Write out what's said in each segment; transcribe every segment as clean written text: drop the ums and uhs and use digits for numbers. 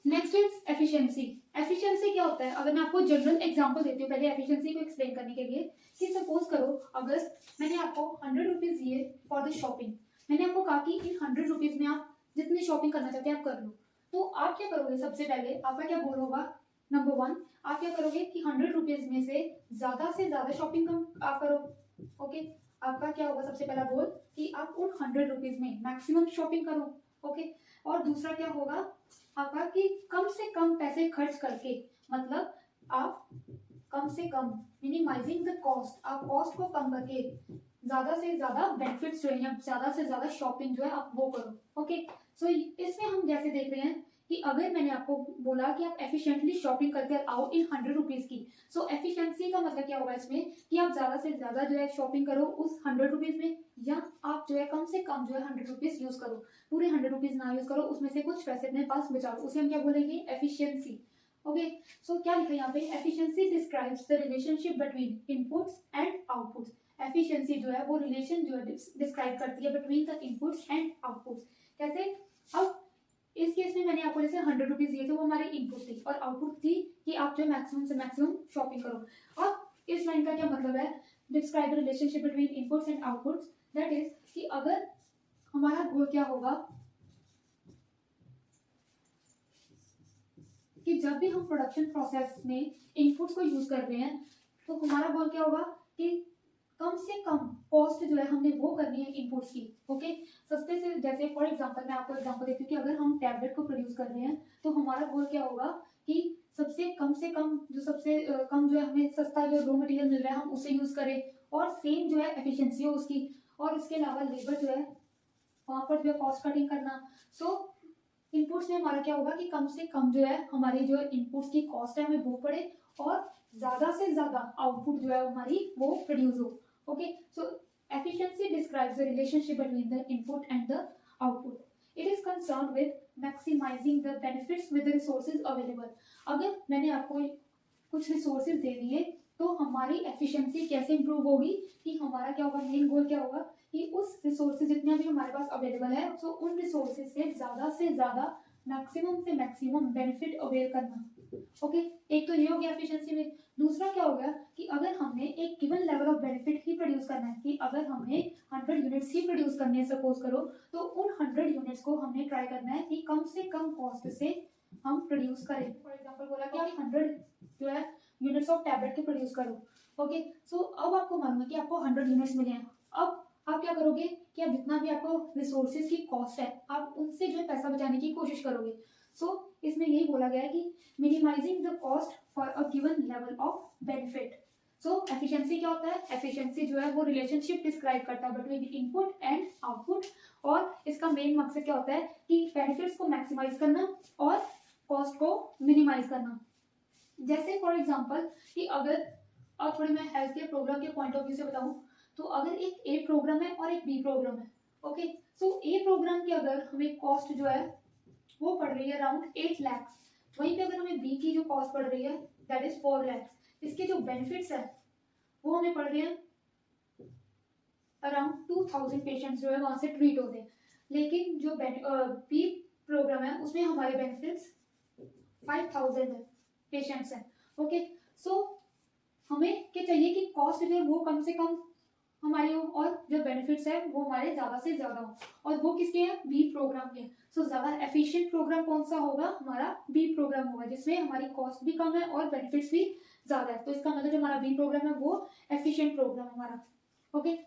Next is efficiency. Efficiency क्या होता है? अगर मैं आपको जनरल एग्जांपल देती हूँ पहले एफिशिएंसी को एक्सप्लेन करने के लिए, कि सपोज करो अगर मैंने आपको 100 रुपीज दिए फॉर द शॉपिंग, मैंने आपको कहा कि इन 100 रुपीज में आप जितनी शॉपिंग करना चाहते हैं आप कर लो, तो आप क्या करोगे? सबसे पहले आपका क्या गोल होगा? नंबर वन, आप क्या करोगे कि 100 रुपीज में से ज्यादा शॉपिंग आप करो। ओके, आपका क्या होगा सबसे पहला गोल? कि आप उन 100 रुपीज में मैक्सिमम शॉपिंग करो। ओके, और दूसरा क्या होगा आपका कि कम से कम पैसे खर्च करके, मतलब आप कम से कम मिनिमाइजिंग द कॉस्ट, आप कॉस्ट को कम करके ज्यादा से ज्यादा बेनिफिट्स जो है या ज्यादा से ज्यादा शॉपिंग जो है आप वो करो। ओके, सो इसमें हम जैसे देख रहे हैं कि अगर मैंने आपको बोला कि आप एफिशिएंटली शॉपिंग करके आओ इन 100 रुपीज की, सो एफिशिएंसी का मतलब क्या होगा इसमें कि आप ज्यादा से ज्यादा जो है शॉपिंग करो उस 100 रुपीज में, या आप जो है कम से कम जो है 100 रुपीज यूज करो, पूरे 100 रुपीज ना यूज करो, उसमें से कुछ पैसे अपने पास बचा लो, उसे हम क्या बोलेंगे? एफिशिएंसी। ओके, सो क्या लिखा है यहाँ पे? Efficiency describes the relationship between inputs and outputs. Efficiency जो है वो रिलेशन जो है डिस्क्राइब करती है between the inputs and outputs. कैसे? अब इस केस में मैंने आपको जैसे 100 रुपीज दिए थे, वो हमारी इनपुट थी, और आउटपुट थी कि आप जो मैक्सिमम से मैक्सिमम शॉपिंग करो। अब इस लाइन का क्या मतलब है? Describe the relationship between inputs and outputs, that is कि अगर हमारा गोल क्या होगा कि जब भी हम प्रोडक्शन प्रोसेस में इनपुट्स को यूज कर रहे हैं, तो हमारा गोल क्या होगा कि कम से कम कॉस्ट जो है हमने वो करनी है इनपुट्स की। ओके, सस्ते से, जैसे फॉर एग्जांपल मैं आपको एग्जांपल देती हूँ कि अगर हम टैबलेट को प्रोड्यूस कर रहे हैं, तो हमारा गोल क्या होगा कि सबसे कम से कम जो सबसे कम जो है हमें सस्ता जो रॉ मटेरियल मिल रहा है हम उसे यूज करें, और सेम जो है एफिशिएंसी हो उसकी, और उसके अलावा लेबर जो है वहां पर जो है कॉस्ट कटिंग करना। सो इनपुट्स में हमारा क्या होगा कि कम से कम जो है हमारी जो इनपुट्स की कॉस्ट है हमें वो पड़े, और ज्यादा से ज्यादा आउटपुट जो है हमारी वो प्रोड्यूस हो। Okay, so efficiency describes the relationship between the input and the output. It is concerned with maximizing the benefits with the resources available. अगर मैंने आपको कुछ रिसोर्सेज दे दिए, तो हमारी एफिशिएंसी कैसे इंप्रूव होगी कि हमारा क्या होगा? मेन गोल क्या होगा कि उस रिसोर्सेज जितने भी हमारे पास अवेलेबल है, तो उन रिसोर्सेज से ज्यादा मैक्सिमम से मैक्सिमम बेनिफिट अवेल करना। ओके, एक तो ये हो गया एफिशिएंसी में। दूसरा क्या हो गया कि अगर हमने एक given level of benefit he produce करना है, कि अगर हमने 100 यूनिट्स ही प्रोड्यूस करनी है सपोज करो, तो उन 100 यूनिट्स को हमने ट्राई करना है कि कम से कम कॉस्ट से हम प्रोड्यूस करें। फॉर एग्जांपल बोला कि आप 100 जो है यूनिट्स ऑफ टैबलेट के प्रोड्यूस करो। ओके, सो अब आपको मालूम है कि आपको 100 यूनिट्स मिले हैं। अब आप क्या करोगे कि आप जितना भी आपको रिसोर्सेज की कॉस्ट है, आप उनसे जो है पैसा बचाने की कोशिश करोगे। सो इसमें यही बोला गया है कि minimising the cost for a given level of benefit. So efficiency क्या होता है? एफिशिएंसी जो है वो रिलेशनशिप डिस्क्राइब करता है बिटवीन इनपुट एंड आउटपुट, और इसका मेन मकसद क्या होता है कि बेनिफिट्स को मैक्सिमाइज करना और कॉस्ट को मिनिमाइज करना। जैसे फॉर एग्जांपल कि अगर, और थोड़ी मैं हेल्थ केयर प्रोग्राम के पॉइंट ऑफ व्यू से बताऊं, तो अगर एक ए प्रोग्राम है और एक बी प्रोग्राम है। ओके, सो ए प्रोग्राम की अगर हमें कॉस्ट जो है वो पड़ रही है अराउंड 8 लाख, वहीं पे अगर हमें बी की जो कॉस्ट पड़ रही है दैट इज 4 लाख, इसके जो बेनिफिट्स है वो हमें पड़ रहे हैं अराउंड 2000 पेशेंट्स जो है वहां से ट्रीट होते हैं। लेकिन जो बी प्रोग्राम है उसमें हमारे बेनिफिट्स 5000 पेशेंट्स हैं। ओके, सो हमें क्या चाहिए कि कॉस्ट जो है वो कम से कम हमारी हो, और जो बेनिफिट्स है वो हमारे ज्यादा से ज्यादा हो, और वो किसके हैं? बी प्रोग्राम के। सो ज्यादा एफिशिएंट प्रोग्राम कौन सा होगा? हमारा बी प्रोग्राम होगा, जिसमें हमारी कॉस्ट भी कम है और बेनिफिट्स भी ज्यादा है। तो इसका मतलब जो हमारा बी प्रोग्राम है वो एफिशिएंट प्रोग्राम हमारा। ओके,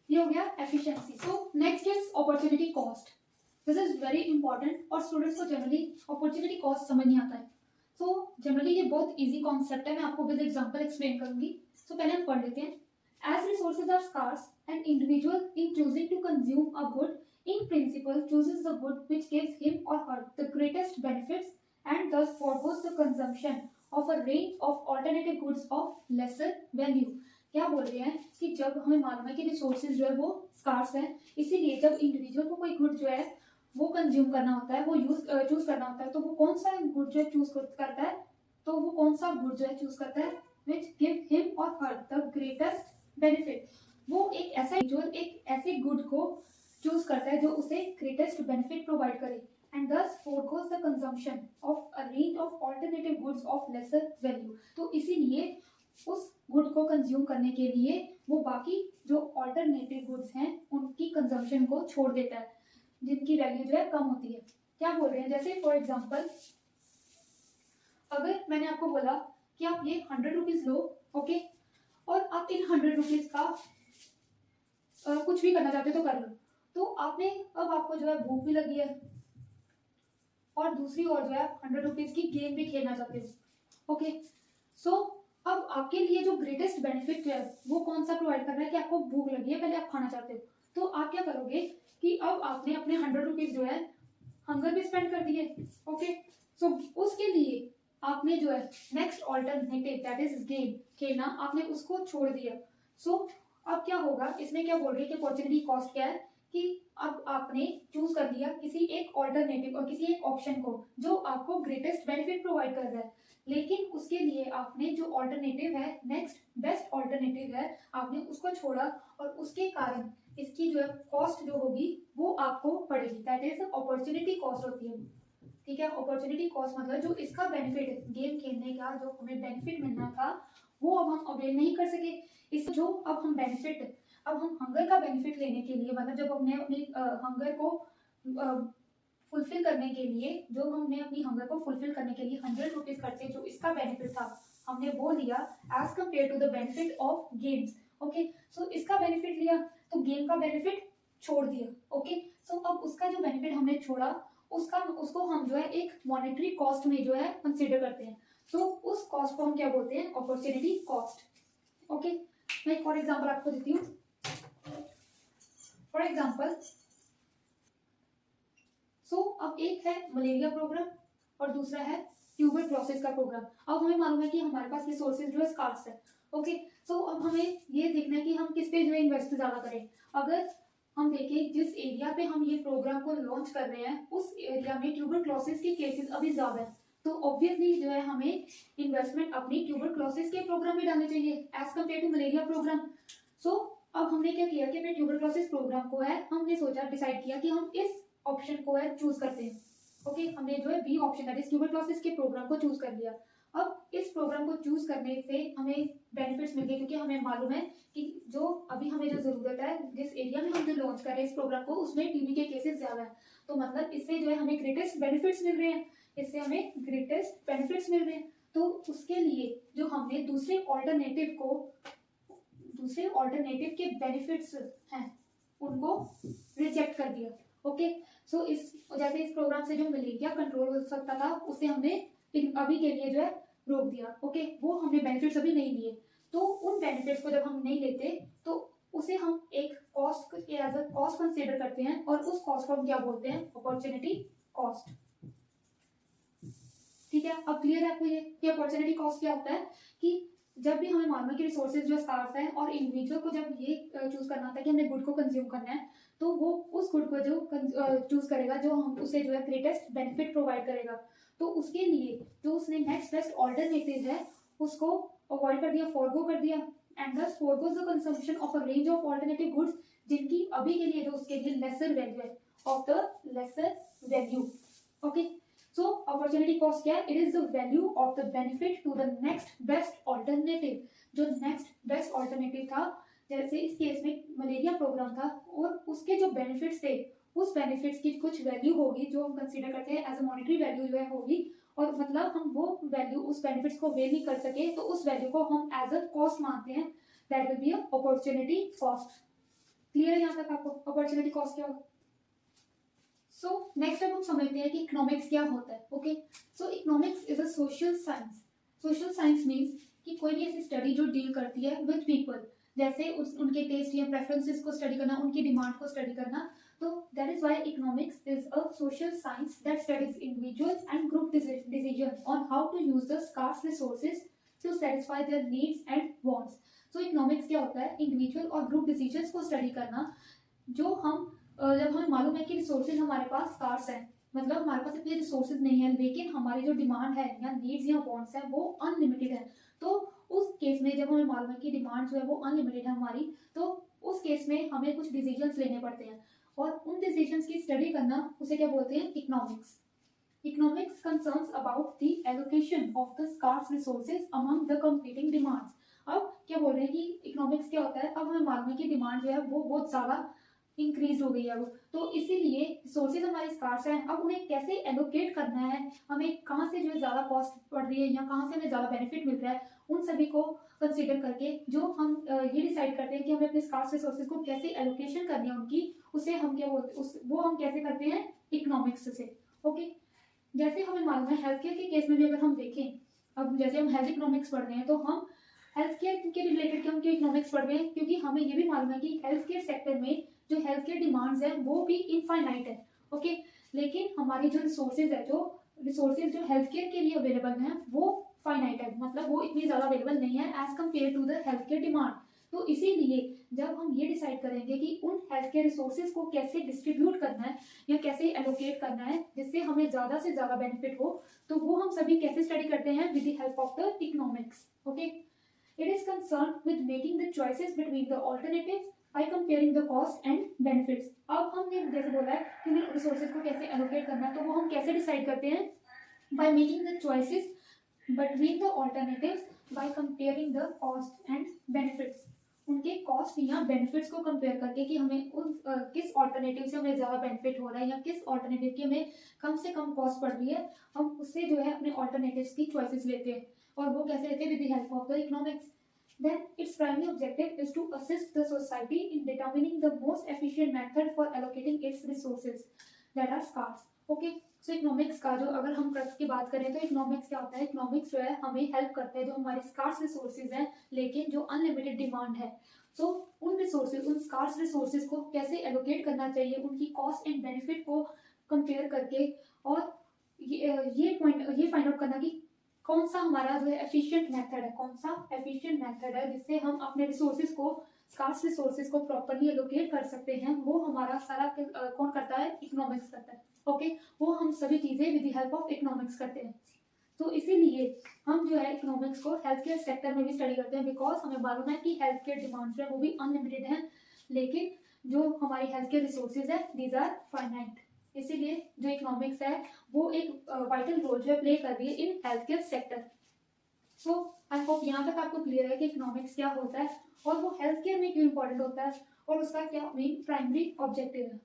ये हो गया efficiency. So next is opportunity cost. This is very important, और स्टूडेंट्स को जनरली अपॉर्चुनिटी कॉस्ट समझ नहीं आता है। सो जनरली ये बहुत इजी कॉन्सेप्ट है, मैं आपको विद एग्जांपल एक्सप्लेन करूंगी। सो पहले हम पढ़ लेते हैं। As resources are scarce, an individual in choosing to consume a good, in principle, chooses the good which gives him or her the greatest benefits, and thus forgoes the consumption of a range of alternative goods of lesser value. क्या बोल रहे हैं कि जब हमें मालूम है कि रिसोर्सेज जो है वो स्कार्स है, इसीलिए जब इंडिविजुअल को कोई गुड जो है वो कंज्यूम करना होता है, वो चूज करना होता है, तो वो कौन सा गुड जो है चूज करता है? तो वो कौन सा गुड जो है चूज करता है? विच गिव हिम और हर द ग्रेटेस्ट बेनिफिट। वो एक ऐसा इंडिविजुअल एक ऐसे गुड को चूज करता है जो उसे ग्रेटेस्ट बेनिफिट प्रोवाइड करे। and thus foregoes the consumption of a range of alternative goods of lesser value। तो इसीलिए उस गुड को कंज्यूम करने के लिए वो बाकी जो ऑल्टरनेटिव गुड्स हैं उनकी कंजम्पशन को छोड़ देता है, जिनकी वैल्यू जो है कम होती है। क्या बोल रहे हैं, जैसे फॉर एग्जांपल अगर मैंने आपको बोला कि आप ये 100 रुपीज लो, ओके, और आप इन 100 रुपीज का कुछ भी करना चाहते हो तो कर लो, तो आपने अब आपको जो है भूख भी लगी है और दूसरी ओर जो है 100 रुपीज की गेम भी खेलना चाहते हो, ओके। सो अब आपके लिए जो ग्रेटेस्ट बेनिफिट है वो कौन सा प्रोवाइड कर रहा है कि आपको भूख लगी है, पहले आप खाना चाहते हो, तो आप क्या करोगे कि अब आपने अपने 100 रुपीज जो है हंगर भी स्पेंड कर दिए, ओके। सो उसके लिए आपने जो है next alternative that is game खेलना, आपने उसको छोड़ दिया। सो अब क्या होगा, इसमें क्या बोल रहे हैं कि अपॉर्चुनिटी कॉस्ट क्या है कि अब आपने चूज कर लिया किसी एक ऑल्टरनेटिव और किसी एक ऑप्शन को जो आपको ग्रेटेस्ट बेनिफिट प्रोवाइड कर रहा है, लेकिन उसके लिए आपने जो ऑल्टरनेटिव है, नेक्स्ट बेस्ट ऑल्टरनेटिव है, आपने उसको छोड़ा और उसके कारण इसकी जो है कॉस्ट जो होगी वो आपको पड़ेगी, दैट इज अपॉर्चुनिटी कॉस्ट होती है, ठीक है। अपॉर्चुनिटी कॉस्ट मतलब जो इसका बेनिफिट है गेम खेलने का, जो हमें बेनिफिट मिलना था वो अब हम अवेल नहीं कर सके। इस जो अब हम बेनिफिट, अब हम हंगर का बेनिफिट लेने के लिए, मतलब जब हमने अपनी हंगर को फुलफिल करने के लिए, जो हमने अपनी हंगर को फुलफिल करने के लिए 100 रुपीज खर्चे, जो इसका बेनिफिट था हमने वो लिया as compare to the benefit of games, okay. So इसका बेनिफिट लिया तो गेम का बेनिफिट छोड़ दिया, ओके। सो अब उसका जो बेनिफिट हमने छोड़ा उसको हम जो है एक मॉनेटरी कॉस्ट में जो है कंसीडर करते हैं। सो उस कॉस्ट को हम क्या बोलते हैं, अपॉर्चुनिटी कॉस्ट, ओके। मैं एक और एग्जांपल आपको देती हूँ। फॉर एग्जांपल अब एक है मलेरिया प्रोग्राम और दूसरा है ट्यूबरक्लोसिस का प्रोग्राम। अब हमें मालूम है कि हमारे पास रिसोर्सेज जो है स्कार्स है, ओके। सो अब हमें ये देखना है कि हम किस पे जो है इन्वेस्ट ज्यादा करें। अगर हम देखें जिस एरिया पे हम ये प्रोग्राम को लॉन्च कर रहे हैं उस एरिया में ट्यूबरक्लोसिस के केसेस अभी ज्यादा है, तो ऑब्वियसली जो है हमें इन्वेस्टमेंट अपनी ट्यूबरक्लोसिस के प्रोग्राम में डालनी चाहिए as compare to malaria program. So अब हमने क्या किया कि अपने ट्यूबरक्लोसिस प्रोग्राम को है, हमने सोचा डिसाइड किया कि हम इस ऑप्शन को है चूज करते हैं, ओके। हमने जो है B option that is tuberculosis के प्रोग्राम को चूज कर लिया। अब इस प्रोग्राम को चूज करने से हमें बेनिफिट्स मिल गए, क्योंकि हमें मालूम है कि जो अभी हमें जो जरूरत है, जिस एरिया में हम जो लॉन्च कर रहे हैं इस प्रोग्राम को, उसमें टीबी के केसेस ज्यादा है, तो मतलब इससे जो है हमें ग्रेटेस्ट बेनिफिट्स मिल रहे हैं, इससे हमें ग्रेटेस्ट बेनिफिट्स मिल रहे हैं। तो उसके लिए जो हमने दूसरे ऑल्टरनेटिव के बेनिफिट्स हैं उनको रिजेक्ट कर दिया, ओके। सो इस जैसे इस प्रोग्राम से जो मलेरिया कंट्रोल हो सकता था उसे हमने अभी के लिए जो है रोक दिया, ओके। वो हमने बेनिफिट्स अभी नहीं लिए, तो उन बेनिफिट्स को जब हम नहीं लेते तो उसे हम एक cost as a cost consider करते हैं और उस कॉस्ट को हम क्या बोलते हैं, अपॉर्चुनिटी कॉस्ट, ठीक है। अब क्लियर है आपको ये कि अपॉर्चुनिटी कॉस्ट क्या होता है कि जब भी हमें मालूम है कि रिसोर्सेज जो स्कार्स है और इंडिविजुअल को जब ये चूज करना होता है कि हमें गुड को कंज्यूम करना है, तो वो उस गुड को जो चूज करेगा जो हम उसे जो है ग्रेटेस्ट बेनिफिट प्रोवाइड करेगा, तो उसके लिए जो उसने नेक्स्ट बेस्ट ऑल्टरनेटिव है उसको अवॉइड कर दिया, फॉरगो कर दिया, and thus forgoes the consumption of a range of alternative goods जिनकी अभी के लिए जो उसके लिए लेसर वैल्यू है, of the lesser value, okay. So opportunity cost क्या है? It is the value of the benefit to the next best alternative। जो next best alternative था, जैसे इस केस में मलेरिया प्रोग्राम था और उसके जो बेनिफिट्स थे उस बेनिफिट्स की कुछ वैल्यू होगी जो हम कंसीडर करते हैं एज अ मॉनेटरी वैल्यू जो है होगी, और मतलब हम वो वैल्यू उस बेनिफिट्स को वे नहीं कर सके तो उस वैल्यू को हम एज अ कॉस्ट मानते हैं, that will be a opportunity cost. Clear है यहाँ तक आपको अपॉर्चुनिटी कॉस्ट क्या होगा? सो नेक्स्ट अब हम समझते हैं कि इकोनॉमिक्स क्या होता है, okay. So economics is a social science. Social science means कि कोई भी ऐसी स्टडी जो डील करती है विद पीपल, जैसे उनके टेस्ट या प्रेफरेंसेस को स्टडी करना, उनकी डिमांड को स्टडी करना, तो that is why economics is a social science that studies individual and group decision on how to use the scarce resources to satisfy their needs and wants. So economics क्या होता है, individual और group decisions को study करना, जो हम जब हमें मालूम है कि रिसोर्सेज हमारे पास स्कार्स हैं, मतलब हमारे पास इतने रिसोर्सेज नहीं है लेकिन हमारी जो डिमांड है या नीड्स या वांट्स है वो अनलिमिटेड है, तो उस केस में जब हमें मालूम है कि डिमांड जो है वो अनलिमिटेड है हमारी, तो उस केस में हमें कुछ डिसीजंस लेने पड़ते हैं। और उन डिसीजंस की स्टडी करना उसे क्या बोलते हैं, economics. Economics concerns about the allocation of the scarce resources among the competing demands. अब क्या बोल रहे हैं कि इकोनॉमिक्स क्या होता है, अब हमें मालूम है कि डिमांड जो है वो बहुत ज़्यादा इंक्रीज हो गई है वो, तो इसीलिए रिसोर्सेज हमारे स्कार्स हैं, अब उन्हें कैसे एलोकेट करना है, हमें कहाँ से जो है ज़्यादा कॉस्ट पड़ रही है या कहाँ से हमें ज़्यादा बेनिफिट मिल रहा है, उन सभी को कंसीडर करके जो हम ये डिसाइड करते हैं कि हमें अपने स्कार्स रिसोर्सेज को कैसे एलोकेशन करनी है उनकी, उसे हम क्या बोलते हैं, वो हम कैसे करते हैं, इकोनॉमिक्स से। ओके, जैसे हमें मालूम है हेल्थ केयर के केस में भी अगर हम देखें, अब जैसे हम हेल्थ इकोनॉमिक्स पढ़ रहे हैं तो हम हेल्थ केयर के रिलेटेड क्यों क्यों इकोनॉमिक्स पढ़ रहे हैं, क्योंकि हमें ये भी मालूम है कि हेल्थ केयर सेक्टर में जो हेल्थ केयर डिमांड्स है वो भी इनफाइनाइट है। ओके, लेकिन हमारी जो रिसोर्सेज है, जो रिसोर्सेज जो हेल्थ केयर के लिए अवेलेबल हैं वो फाइनाइट है, मतलब वो इतनी ज़्यादा अवेलेबल नहीं है as compare to the health care demand. तो इसीलिए जब हम ये डिसाइड करेंगे कि उन हेल्थ केयर रिसोर्सेज को कैसे डिस्ट्रीब्यूट करना है या कैसे एलोकेट करना है जिससे हमें ज़्यादा से ज़्यादा बेनिफिट हो, तो वो हम सभी कैसे स्टडी करते हैं, with the help of the economics. Okay, it is concerned with making the choices between the alternatives by comparing the cost and benefits। अब हमने जैसे बोला है कि हमें रिसोर्सेज को कैसे एलोकेट करना है, तो वो हम कैसे डिसाइड करते हैं, by making the choices between the alternatives by comparing the cost and benefits। उनके कॉस्ट या बेनिफिट्स को कंपेयर करके कि हमें उन किस ऑल्टरनेटिव से हमें ज़्यादा बेनिफिट हो रहा है या किस ऑल्टरनेटिव की हमें कम से कम कॉस्ट पड़ रही है, हम उससे जो है अपने ऑल्टरनेटिव्स की चॉइसेस लेते हैं। और वो कैसे लेते हैं, with the help of the economics. Then its primary objective is to assist the society in determining the most efficient method for allocating its resources that are scarce। Okay, so economics का जो अगर हम crux की बात करें तो economics क्या होता है, इकोनॉमिक्स जो है हमें हेल्प करता है जो हमारे स्कार्स रिसोर्सेज हैं लेकिन जो अनलिमिटेड डिमांड है, सो उन रिसोर्सेज, उन स्कार्स रिसोर्सेज को कैसे एलोकेट करना चाहिए, उनकी कॉस्ट एंड बेनिफिट को कंपेयर करके, और ये फाइंड आउट करना कि कौन सा हमारा जो है एफिशिएंट मेथड है, कौन सा एफिशिएंट मेथड है जिससे हम अपने रिसोर्सेज को, स्कार्स रिसोर्सेज को प्रॉपर्ली एलोकेट कर सकते हैं, वो हमारा सारा कौन करता है, इकोनॉमिक्स करता है। ओके, वो हम सभी चीज़ें with the help of economics करते हैं। तो इसीलिए हम जो है इकोनॉमिक्स को हेल्थ केयर सेक्टर में भी स्टडी करते हैं, बिकॉज हमें मालूम है कि हेल्थ केयर डिमांड्स है वो भी अनलिमिटेड हैं, लेकिन जो हमारी हेल्थ केयर रिसोर्सेज है दीज आर फाइनाइट। इसीलिए जो इकोनॉमिक्स है वो एक वाइटल रोल जो है प्ले कर रही है in health care sector. So I hope यहाँ तक आपको क्लियर है कि इकोनॉमिक्स क्या होता है और वो हेल्थ केयर में क्यों इंपॉर्टेंट होता है और उसका क्या मेन प्राइमरी ऑब्जेक्टिव है।